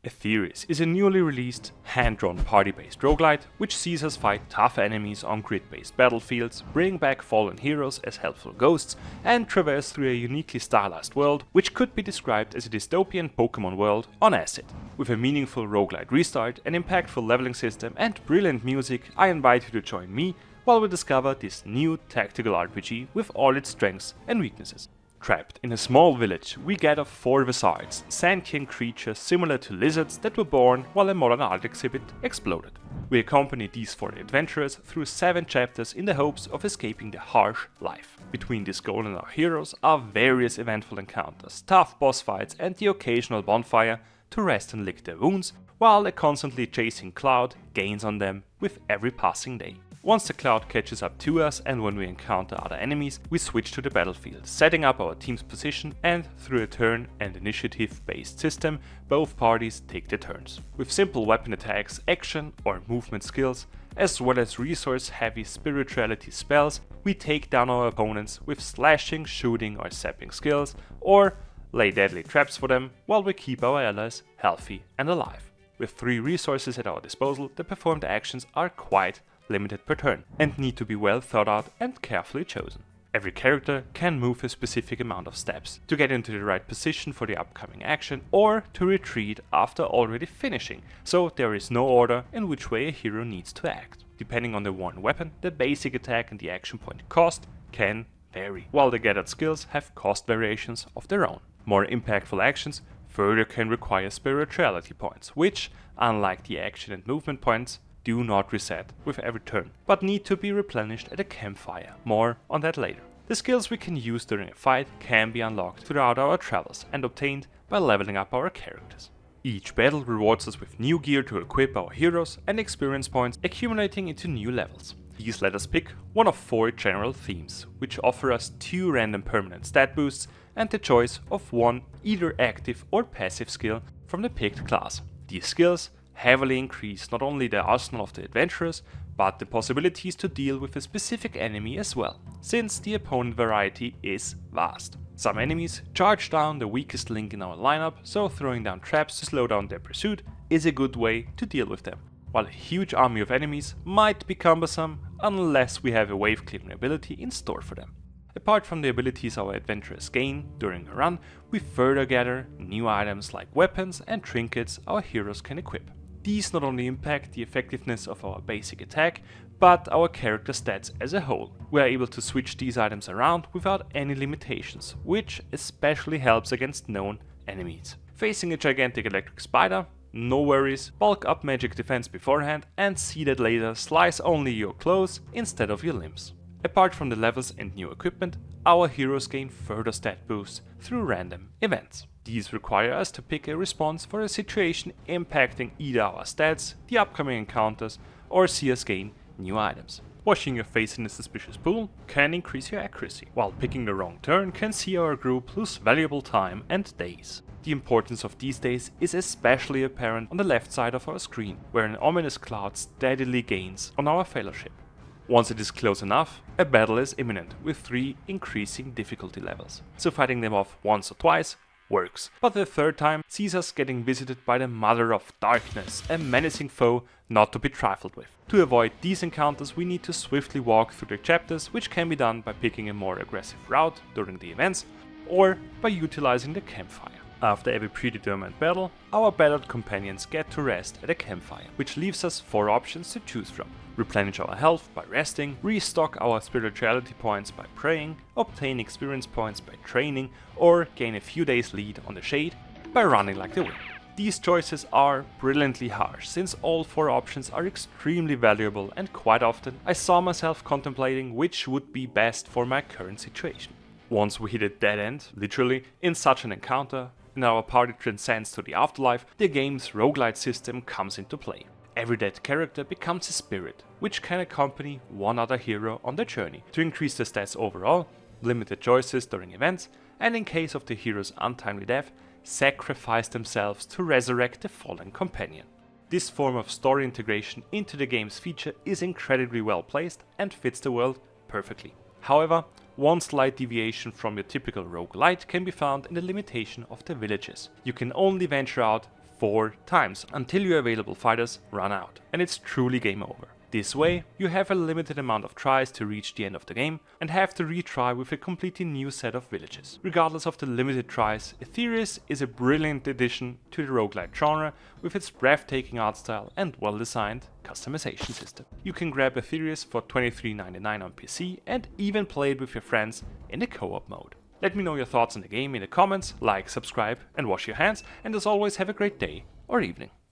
Aetheris is a newly released, hand-drawn party-based roguelite which sees us fight tough enemies on grid-based battlefields, bring back fallen heroes as helpful ghosts, and traverse through a uniquely stylized world which could be described as a dystopian Pokémon world on acid. With a meaningful roguelite restart, an impactful leveling system, and brilliant music, I invite you to join me while we discover this new tactical RPG with all its strengths and weaknesses. Trapped in a small village, we gather 4 wizards, sentient creatures similar to lizards that were born while a modern art exhibit exploded. We accompany these 4 adventurers through 7 chapters in the hopes of escaping the harsh life. Between this goal and our heroes are various eventful encounters, tough boss fights, and the occasional bonfire to rest and lick their wounds, while a constantly chasing cloud gains on them with every passing day. Once the cloud catches up to us and when we encounter other enemies, we switch to the battlefield, setting up our team's position, and through a turn and initiative based system, both parties take their turns. With simple weapon attacks, action or movement skills, as well as resource heavy spirituality spells, we take down our opponents with slashing, shooting or zapping skills, or lay deadly traps for them while we keep our allies healthy and alive. With 3 resources at our disposal, the performed actions are quite limited per turn and need to be well thought out and carefully chosen. Every character can move a specific amount of steps to get into the right position for the upcoming action or to retreat after already finishing, so there is no order in which way a hero needs to act. Depending on the worn weapon, the basic attack and the action point cost can vary, while the gathered skills have cost variations of their own. More impactful actions further can require spirituality points, which, unlike the action and movement points, do not reset with every turn, but need to be replenished at a campfire. More on that later. The skills we can use during a fight can be unlocked throughout our travels and obtained by leveling up our characters. Each battle rewards us with new gear to equip our heroes and experience points accumulating into new levels. These let us pick one of 4 general themes, which offer us 2 random permanent stat boosts and the choice of 1 either active or passive skill from the picked class. These skills heavily increase not only the arsenal of the adventurers, but the possibilities to deal with a specific enemy as well, since the opponent variety is vast. Some enemies charge down the weakest link in our lineup, so throwing down traps to slow down their pursuit is a good way to deal with them, while a huge army of enemies might be cumbersome unless we have a wave clearing ability in store for them. Apart from the abilities our adventurers gain during a run, we further gather new items like weapons and trinkets our heroes can equip. These not only impact the effectiveness of our basic attack, but our character stats as a whole. We are able to switch these items around without any limitations, which especially helps against known enemies. Facing a gigantic electric spider? No worries, bulk up magic defense beforehand and see that later slice only your clothes instead of your limbs. Apart from the levels and new equipment, our heroes gain further stat boosts through random events. These require us to pick a response for a situation impacting either our stats, the upcoming encounters, or see us gain new items. Washing your face in a suspicious pool can increase your accuracy, while picking the wrong turn can see our group lose valuable time and days. The importance of these days is especially apparent on the left side of our screen, where an ominous cloud steadily gains on our fellowship. Once it is close enough, a battle is imminent with 3 increasing difficulty levels, so fighting them off once or twice works, but the 3rd time sees us getting visited by the Mother of Darkness, a menacing foe not to be trifled with. To avoid these encounters, we need to swiftly walk through the chapters, which can be done by picking a more aggressive route during the events, or by utilizing the campfire. After every predetermined battle, our battled companions get to rest at a campfire, which leaves us 4 options to choose from. Replenish our health by resting, restock our spirituality points by praying, obtain experience points by training, or gain a few days lead on the shade by running like the wind. These choices are brilliantly harsh, since all 4 options are extremely valuable, and quite often I saw myself contemplating which would be best for my current situation. Once we hit a dead end, literally, in such an encounter, and our party transcends to the afterlife, the game's roguelite system comes into play. Every dead character becomes a spirit, which can accompany one other hero on their journey to increase their stats overall, limited choices during events, and in case of the hero's untimely death, sacrifice themselves to resurrect the fallen companion. This form of story integration into the game's feature is incredibly well placed and fits the world perfectly. However, one slight deviation from your typical roguelite can be found in the limitation of the villages. You can only venture out 4 times until your available fighters run out, and it's truly game over. This way, you have a limited amount of tries to reach the end of the game and have to retry with a completely new set of villages. Regardless of the limited tries, Aetheris is a brilliant addition to the roguelite genre with its breathtaking art style and well-designed customization system. You can grab Aetheris for $23.99 on PC and even play it with your friends in the co-op mode. Let me know your thoughts on the game in the comments, like, subscribe and wash your hands, and as always have a great day or evening.